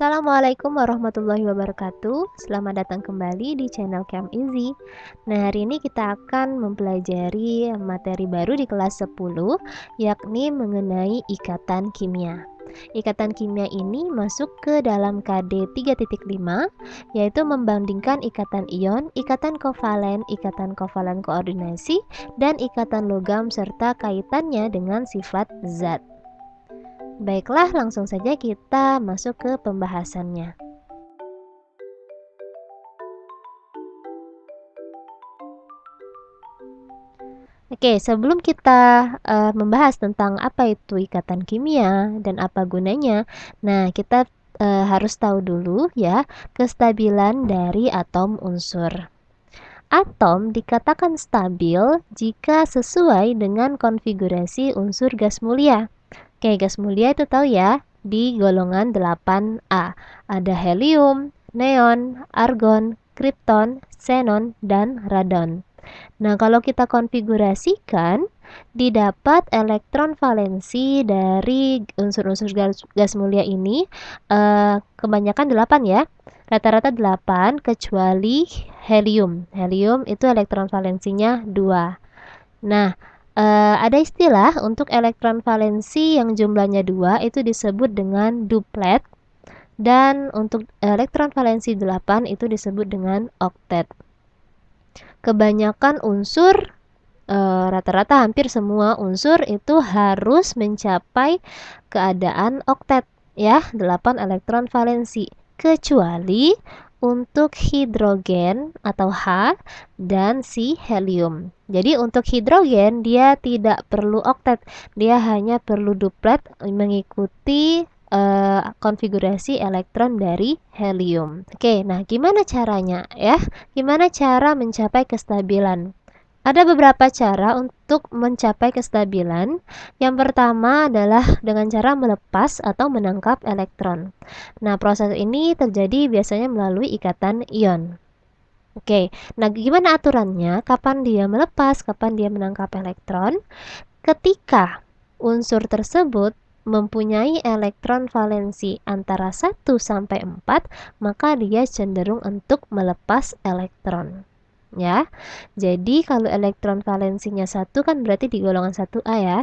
Assalamualaikum warahmatullahi wabarakatuh. Selamat datang kembali di channel Chem Easy. Nah, hari ini kita akan mempelajari materi baru di kelas 10, yakni mengenai ikatan kimia. Ikatan kimia ini masuk ke dalam KD 3.5, yaitu membandingkan ikatan ion, ikatan kovalen koordinasi, dan ikatan logam serta kaitannya dengan sifat zat. Baiklah, langsung saja kita masuk ke pembahasannya. Oke, sebelum kita membahas tentang apa itu ikatan kimia dan apa gunanya, nah kita harus tahu dulu ya kestabilan dari atom unsur. Atom dikatakan stabil jika sesuai dengan konfigurasi unsur gas mulia. Oke, gas mulia itu tahu ya, di golongan 8A. Ada helium, neon, argon, kripton, xenon, dan radon. Nah, kalau kita konfigurasikan, didapat elektron valensi dari unsur-unsur gas mulia ini kebanyakan 8 ya. Rata-rata 8 kecuali helium. Helium itu elektron valensinya 2. Nah, ada istilah untuk elektron valensi yang jumlahnya 2 itu disebut dengan duplet, dan untuk elektron valensi 8 itu disebut dengan oktet. Kebanyakan unsur, rata-rata hampir semua unsur itu harus mencapai keadaan oktet ya, 8 elektron valensi, kecuali untuk hidrogen atau H dan si helium. Jadi untuk hidrogen dia tidak perlu oktet, dia hanya perlu duplet mengikuti konfigurasi elektron dari helium. Oke, nah gimana caranya ya? Gimana cara mencapai kestabilan? Ada beberapa cara untuk mencapai kestabilan. Yang pertama adalah dengan cara melepas atau menangkap elektron. Nah, proses ini terjadi biasanya melalui ikatan ion. Oke, nah gimana aturannya? Kapan dia melepas, kapan dia menangkap elektron? Ketika unsur tersebut mempunyai elektron valensi antara 1 sampai 4, maka dia cenderung untuk melepas elektron. Ya, jadi kalau elektron valensinya 1 kan berarti di golongan 1A ya,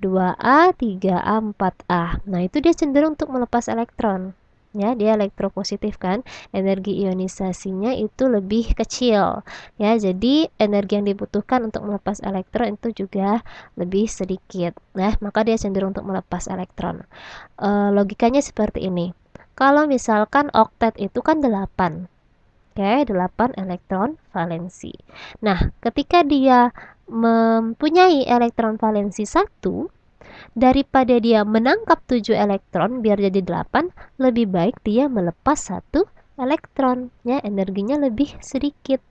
2A, 3A, 4A. Nah, itu dia cenderung untuk melepas elektron. Ya, dia elektropositif kan, energi ionisasinya itu lebih kecil. Ya, jadi energi yang dibutuhkan untuk melepas elektron itu juga lebih sedikit. Nah, maka dia cenderung untuk melepas elektron. Logikanya seperti ini. Kalau misalkan oktet itu kan 8. Oke, 8 elektron valensi. Nah, ketika dia mempunyai elektron valensi 1, daripada dia menangkap 7 elektron biar jadi 8, lebih baik dia melepas 1 elektron, ya, energinya lebih sedikit.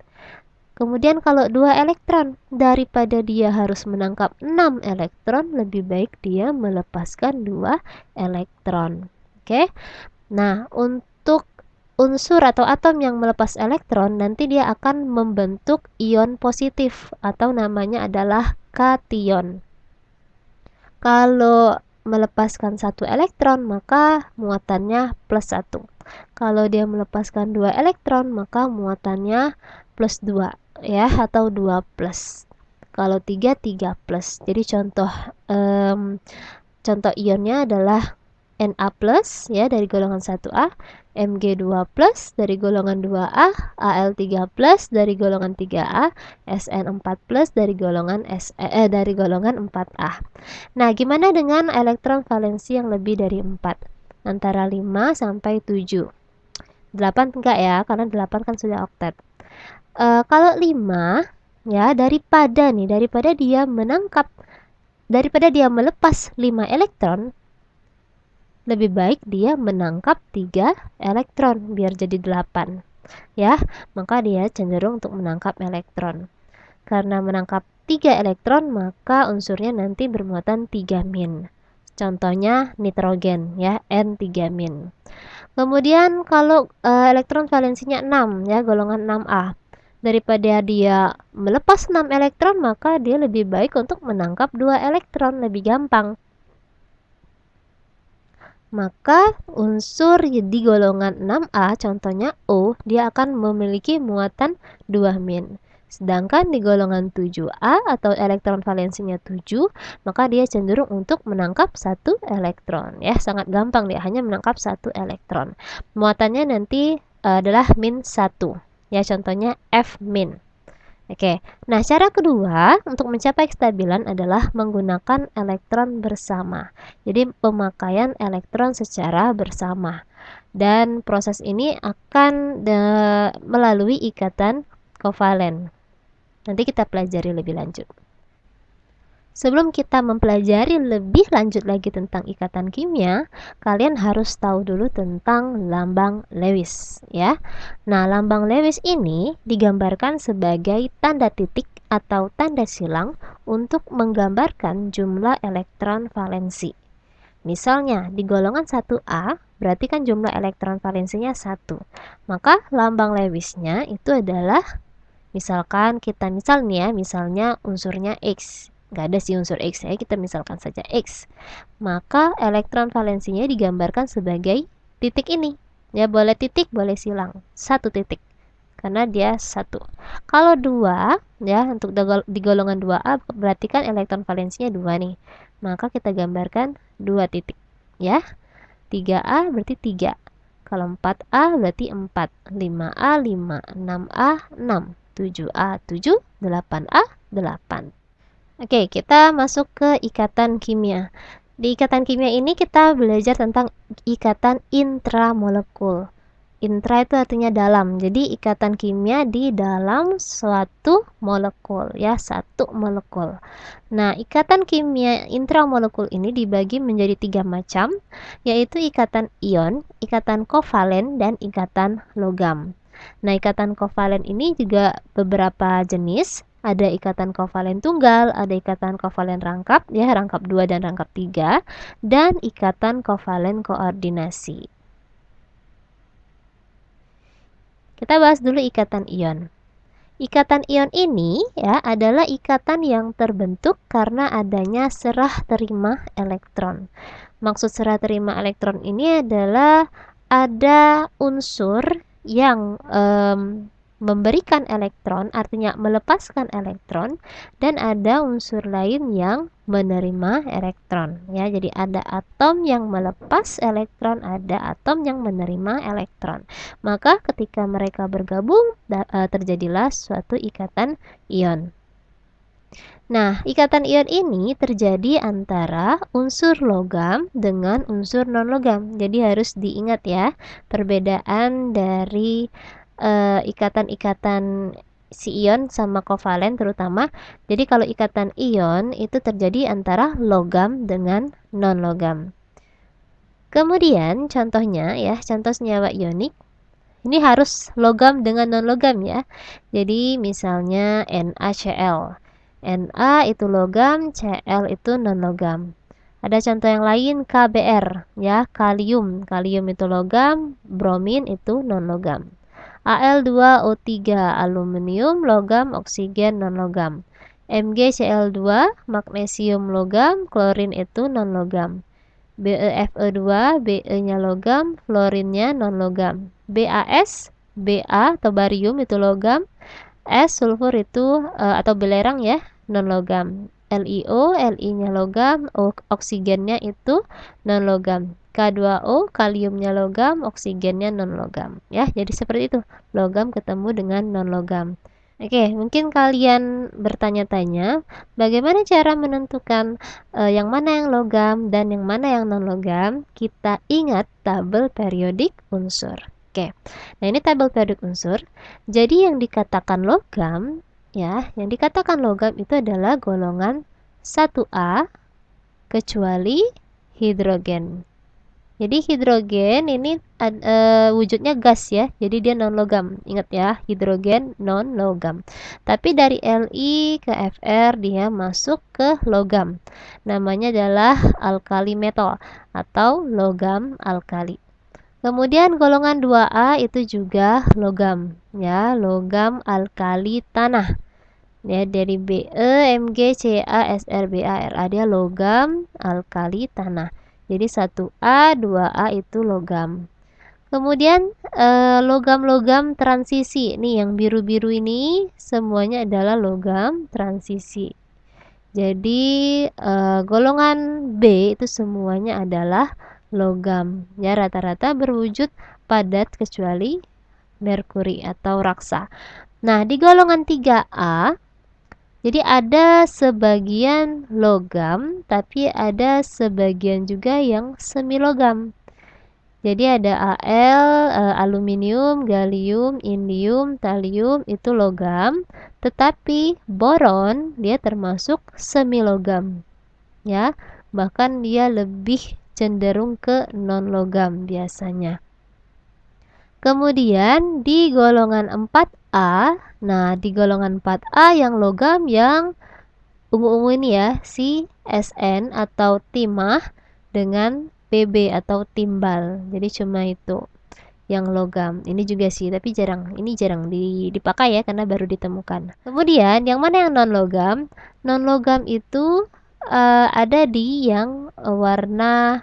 Kemudian kalau 2 elektron, daripada dia harus menangkap 6 elektron, lebih baik dia melepaskan 2 elektron. Oke. Nah, untuk unsur atau atom yang melepas elektron, nanti dia akan membentuk ion positif atau namanya adalah kation. Kalau melepaskan 1 elektron, maka muatannya plus 1. Kalau dia melepaskan 2 elektron, maka muatannya plus 2 ya, atau 2 plus. Kalau 3 plus. Jadi contoh ionnya adalah Na plus ya dari golongan 1A, Mg2 plus dari golongan 2A, Al3 plus dari golongan 3A, Sn4 plus dari golongan 4A. Nah, gimana dengan elektron valensi yang lebih dari 4? Antara 5 sampai 7. 8 enggak ya, karena 8 kan sudah oktet. Kalau 5 ya, daripada dia melepas 5 elektron, lebih baik dia menangkap 3 elektron biar jadi 8 ya, maka dia cenderung untuk menangkap elektron. Karena menangkap 3 elektron, maka unsurnya nanti bermuatan 3-. Contohnya nitrogen ya, N3-. Kemudian kalau elektron valensinya 6 ya, golongan 6A, daripada dia melepas 6 elektron, maka dia lebih baik untuk menangkap 2 elektron, lebih gampang. maka unsur di golongan 6A, contohnya O, dia akan memiliki muatan 2 min. Sedangkan di golongan 7A atau elektron valensinya 7, maka dia cenderung untuk menangkap 1 elektron. Ya, sangat gampang, dia hanya menangkap 1 elektron. Muatannya nanti adalah min 1. Ya, contohnya F min. Oke, nah cara kedua untuk mencapai kestabilan adalah menggunakan elektron bersama. Jadi pemakaian elektron secara bersama. Dan proses ini akan melalui ikatan kovalen. Nanti kita pelajari lebih lanjut. Sebelum kita mempelajari lebih lanjut lagi tentang ikatan kimia, kalian harus tahu dulu tentang lambang Lewis, ya. Nah, lambang Lewis ini digambarkan sebagai tanda titik atau tanda silang untuk menggambarkan jumlah elektron valensi. Misalnya, di golongan 1A, berarti kan jumlah elektron valensinya 1. Maka lambang Lewisnya itu adalah, misalkan kita misalnya unsurnya X. Nggak ada sih unsur X ya, kita misalkan saja X. Maka elektron valensinya digambarkan sebagai titik ini. Ya, boleh titik, boleh silang. 1 titik. Karena dia 1. Kalau 2, ya, untuk di golongan 2A berarti kan elektron valensinya 2 nih. Maka kita gambarkan 2 titik. Ya. 3A berarti 3. Kalau 4A berarti 4. 5A 5, 6A 6. 7A 7, 8A 8. Oke, kita masuk ke ikatan kimia. Di ikatan kimia ini kita belajar tentang ikatan intramolekul. Intra itu artinya dalam. Jadi ikatan kimia di dalam suatu molekul, ya, satu molekul. Nah, ikatan kimia intramolekul ini dibagi menjadi 3 macam, yaitu ikatan ion, ikatan kovalen, dan ikatan logam. Nah, ikatan kovalen ini juga beberapa jenis. Ada ikatan kovalen tunggal, ada ikatan kovalen rangkap, ya, rangkap 2 dan rangkap 3, dan ikatan kovalen koordinasi. Kita bahas dulu ikatan ion. Ikatan ion ini, ya, adalah ikatan yang terbentuk karena adanya serah terima elektron. Maksud serah terima elektron ini adalah ada unsur yang memberikan elektron, artinya melepaskan elektron, dan ada unsur lain yang menerima elektron, ya. Jadi ada atom yang melepas elektron, ada atom yang menerima elektron. Maka ketika mereka bergabung, terjadilah suatu ikatan ion. Nah, ikatan ion ini terjadi antara unsur logam dengan unsur non-logam. Jadi harus diingat ya, perbedaan dari ikatan-ikatan si ion sama kovalen terutama. Jadi kalau ikatan ion itu terjadi antara logam dengan non-logam. Kemudian contohnya ya, contoh senyawa ionik. Ini harus logam dengan non-logam ya. Jadi misalnya NaCl. Na itu logam, Cl itu non-logam. Ada contoh yang lain KBr ya, kalium. Kalium itu logam, bromin itu non-logam. Al2O3 aluminium logam, oksigen non-logam. MgCl2 magnesium logam, klorin itu non-logam. BeFe2 Be-nya logam, fluorinnya non-logam. BaS Ba atau barium itu logam, S sulfur itu atau belerang ya, non-logam. LiO Li-nya logam, oksigennya itu non-logam. K2O kaliumnya logam, oksigennya non-logam ya. Jadi seperti itu, logam ketemu dengan non-logam. Oke, mungkin kalian bertanya-tanya bagaimana cara menentukan yang mana yang logam dan yang mana yang non-logam. Kita ingat tabel periodik unsur. Oke, nah ini tabel periodik unsur. Jadi yang dikatakan logam, ya, yang dikatakan logam itu adalah golongan 1A kecuali hidrogen. Jadi hidrogen ini wujudnya gas ya, jadi dia non logam. Ingat ya, hidrogen non logam. Tapi dari Li ke Fr dia masuk ke logam. Namanya adalah alkali metal atau logam alkali. Kemudian golongan 2A itu juga logam ya, logam alkali tanah. Ya, dari Be, Mg, Ca, Sr, Ba, Ra dia logam alkali tanah. Jadi 1A, 2A itu logam. Kemudian logam-logam transisi. Nih yang biru-biru ini semuanya adalah logam transisi. Jadi golongan B itu semuanya adalah logam. Ya, rata-rata berwujud padat kecuali merkuri atau raksa. Nah, di golongan 3A jadi ada sebagian logam, tapi ada sebagian juga yang semi logam. Jadi ada Al, aluminium, gallium, indium, thallium itu logam, tetapi boron dia termasuk semi logam. Ya, bahkan dia lebih cenderung ke non logam biasanya. Kemudian di golongan 4A, nah di golongan 4A yang logam yang ungu-ungu ini ya, si SN atau timah dengan PB atau timbal. Jadi cuma itu yang logam. Ini juga sih, tapi ini jarang dipakai ya karena baru ditemukan. Kemudian yang mana yang non logam? Non logam itu ada di yang warna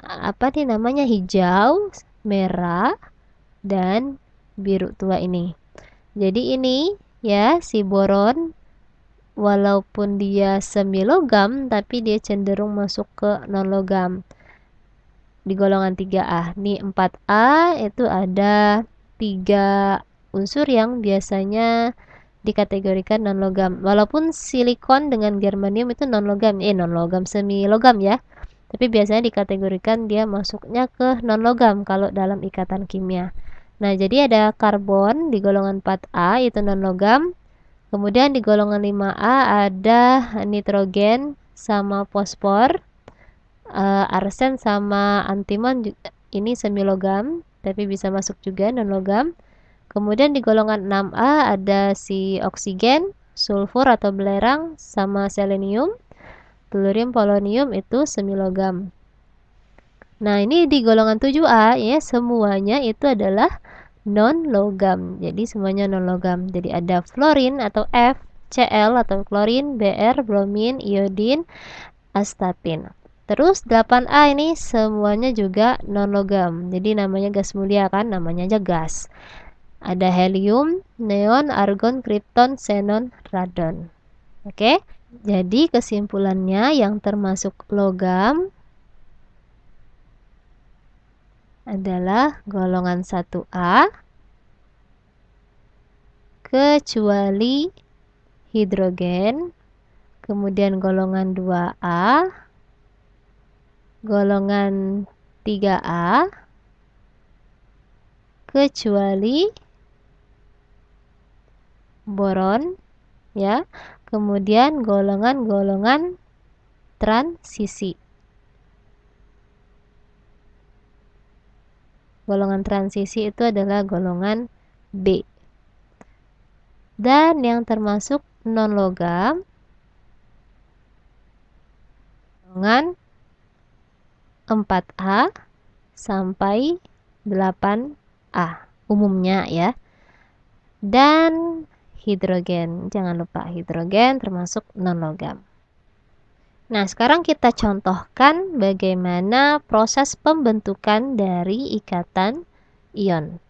apa nih namanya, hijau, merah, dan biru tua ini. Jadi ini ya si boron walaupun dia semi logam tapi dia cenderung masuk ke non logam di golongan 3A. Nih 4A itu ada 3 unsur yang biasanya dikategorikan non logam. Walaupun silikon dengan germanium itu non logam, semi logam ya. Tapi biasanya dikategorikan dia masuknya ke non logam kalau dalam ikatan kimia. Nah, jadi ada karbon di golongan 4A itu non logam. Kemudian di golongan 5A ada nitrogen sama fosfor, arsen sama antimon ini semi logam, tapi bisa masuk juga non logam. Kemudian di golongan 6A ada si oksigen, sulfur atau belerang sama selenium, tellurium, polonium itu semi logam. Nah, ini di golongan 7A ya semuanya itu adalah non logam. Jadi semuanya non logam. Jadi ada fluorin atau F, Cl atau klorin, Br, bromin, iodin, astatin. Terus 8A ini semuanya juga non logam. Jadi namanya gas mulia kan, namanya aja gas. Ada helium, neon, argon, krypton, xenon, radon. Oke. Jadi kesimpulannya yang termasuk logam adalah golongan 1A kecuali hidrogen, kemudian golongan 2A, golongan 3A kecuali boron ya, kemudian golongan-golongan transisi. Golongan transisi itu adalah golongan B. Dan yang termasuk non logam golongan 4A sampai 8A umumnya ya. Dan hidrogen, jangan lupa hidrogen termasuk non logam. Nah, sekarang kita contohkan bagaimana proses pembentukan dari ikatan ion.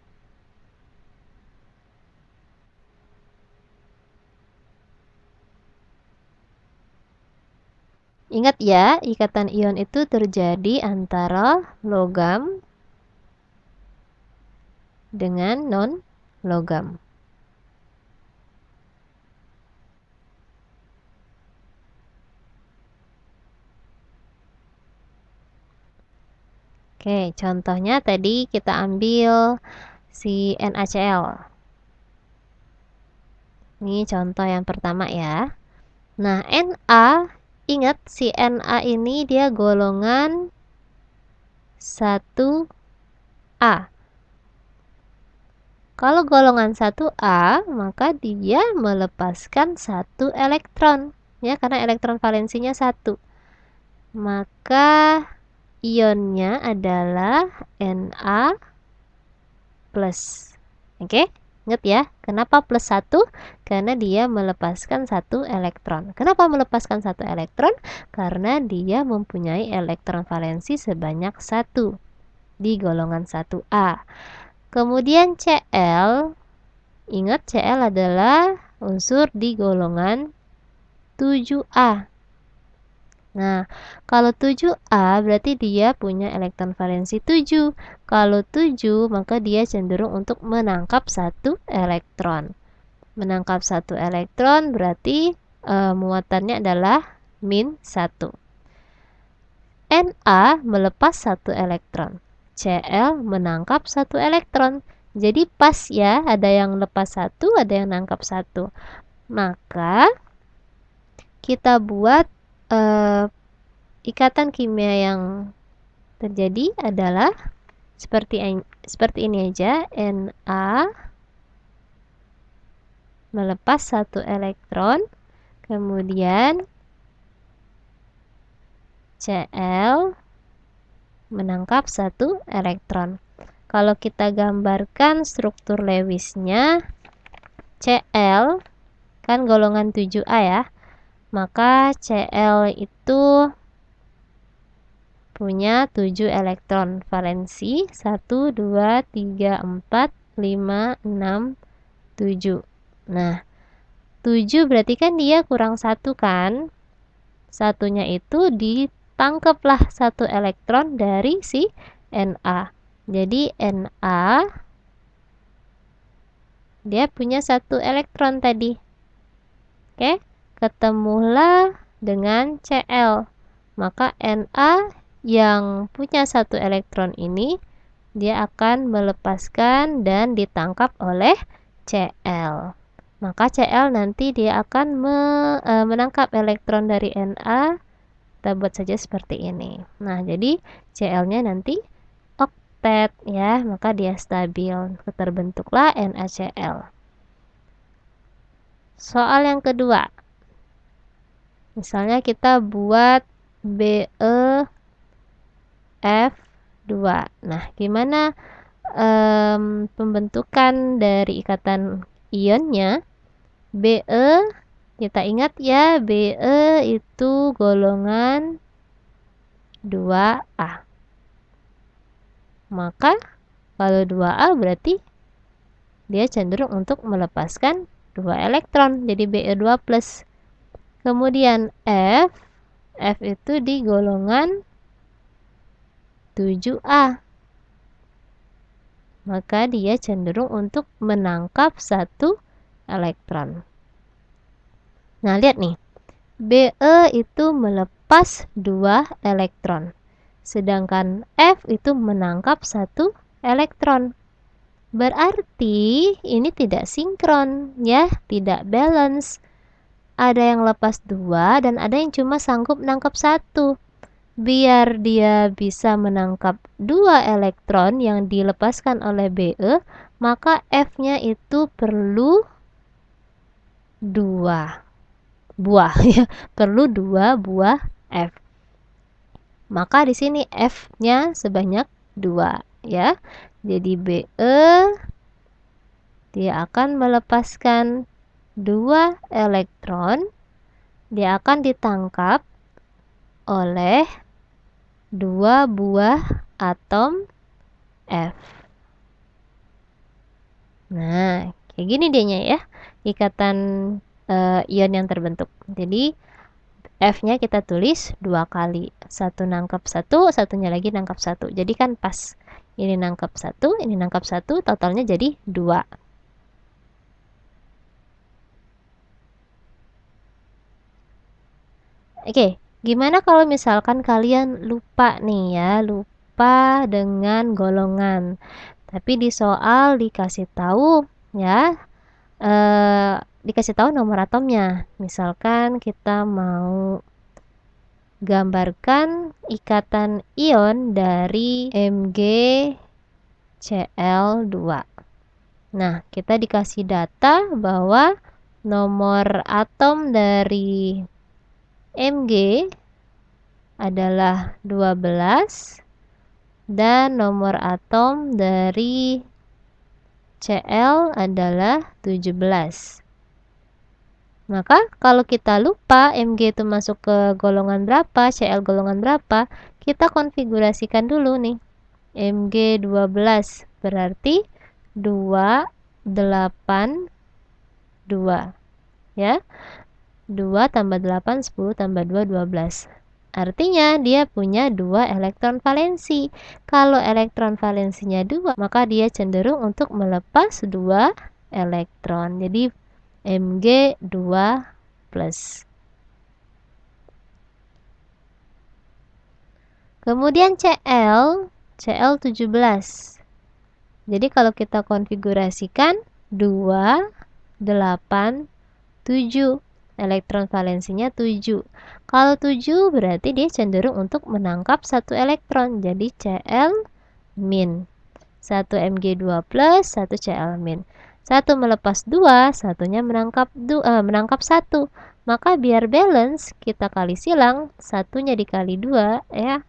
Ingat ya, ikatan ion itu terjadi antara logam dengan non logam. Oke, contohnya tadi kita ambil si NaCl. Ini contoh yang pertama ya. Nah, Na, ingat si Na ini dia golongan 1A. Kalau golongan 1A, maka dia melepaskan 1 elektron. Ya, karena elektron valensinya 1. Maka ionnya adalah Na+. Oke, ingat ya, kenapa +1? karena dia melepaskan satu elektron. Kenapa melepaskan satu elektron? Karena dia mempunyai elektron valensi sebanyak 1 di golongan 1A. Kemudian Cl, ingat Cl adalah unsur di golongan 7A. Nah, kalau 7A berarti dia punya elektron valensi 7. Kalau 7, maka dia cenderung untuk menangkap satu elektron. Menangkap satu elektron berarti muatannya adalah -1. Na melepas satu elektron. Cl menangkap satu elektron. Jadi pas ya, ada yang lepas satu, ada yang nangkap satu. Maka kita buat ikatan kimia yang terjadi adalah seperti ini aja. Na melepas satu elektron, kemudian Cl menangkap satu elektron. Kalau kita gambarkan struktur Lewisnya, Cl kan golongan 7A ya, maka Cl itu punya 7 elektron valensi, 1, 2, 3, 4, 5, 6, 7. Nah, 7 berarti kan dia kurang 1 kan? Satunya itu ditangkaplah satu elektron dari si Na. Jadi Na dia punya satu elektron tadi. Oke, ketemulah dengan Cl. Maka Na yang punya satu elektron ini dia akan melepaskan dan ditangkap oleh Cl. Maka Cl nanti dia akan menangkap elektron dari Na. Kita buat saja seperti ini. Nah, jadi Cl-nya nanti oktet ya, maka dia stabil. Terbentuklah NaCl. Soal yang kedua. Misalnya kita buat BeF2. Nah, gimana pembentukan dari ikatan ionnya? Be, kita ingat ya, Be itu golongan 2A. Maka kalau 2A berarti dia cenderung untuk melepaskan 2 elektron, jadi Be2+. Kemudian F itu di golongan 7A. Maka dia cenderung untuk menangkap satu elektron. Nah, lihat nih. Be itu melepas 2 elektron. Sedangkan F itu menangkap satu elektron. Berarti ini tidak sinkron ya, tidak balance. Ada yang lepas 2 dan ada yang cuma sanggup menangkap 1. Biar dia bisa menangkap 2 elektron yang dilepaskan oleh Be, maka F-nya itu perlu 2 buah ya, perlu 2 buah F. Maka di sini F-nya sebanyak 2 ya. Jadi Be dia akan melepaskan 2 elektron, dia akan ditangkap oleh 2 buah atom F. Nah, kayak gini dianya ya, ikatan ion yang terbentuk. Jadi F-nya kita tulis 2 kali. Satu nangkap 1, satunya lagi nangkap 1. Jadi kan pas. Ini nangkap 1, ini nangkap 1, totalnya jadi 2. Oke, gimana kalau misalkan kalian lupa nih ya, lupa dengan golongan. Tapi di soal dikasih tahu ya, dikasih tahu nomor atomnya. Misalkan kita mau gambarkan ikatan ion dari MgCl2. Nah, kita dikasih data bahwa nomor atom dari Mg adalah 12 dan nomor atom dari Cl adalah 17. Maka kalau kita lupa Mg itu masuk ke golongan berapa, Cl golongan berapa, kita konfigurasikan dulu nih. Mg 12 berarti 2, 8, 2. Ya. 2 tambah 8, 10 tambah 2, 12. Artinya dia punya 2 elektron valensi. Kalau elektron valensinya 2, maka dia cenderung untuk melepas 2 elektron. Jadi Mg 2 plus. Kemudian Cl 17. Jadi kalau kita konfigurasikan 2, 8, 7. Elektron valensinya 7. Kalau 7 berarti dia cenderung untuk menangkap 1 elektron. Jadi Cl min. 1 Mg2 plus, 1 Cl min. 1 melepas 2, satunya menangkap 1. Maka biar balance, kita kali silang, satunya dikali 2 ya.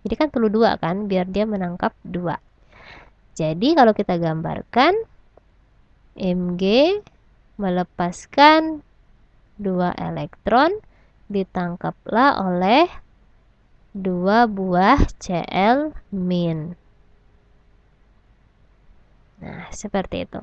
Jadi kan perlu 2 kan, biar dia menangkap 2. Jadi kalau kita gambarkan, Mg melepaskan 2 elektron, ditangkaplah oleh 2 buah Cl min. Nah, seperti itu.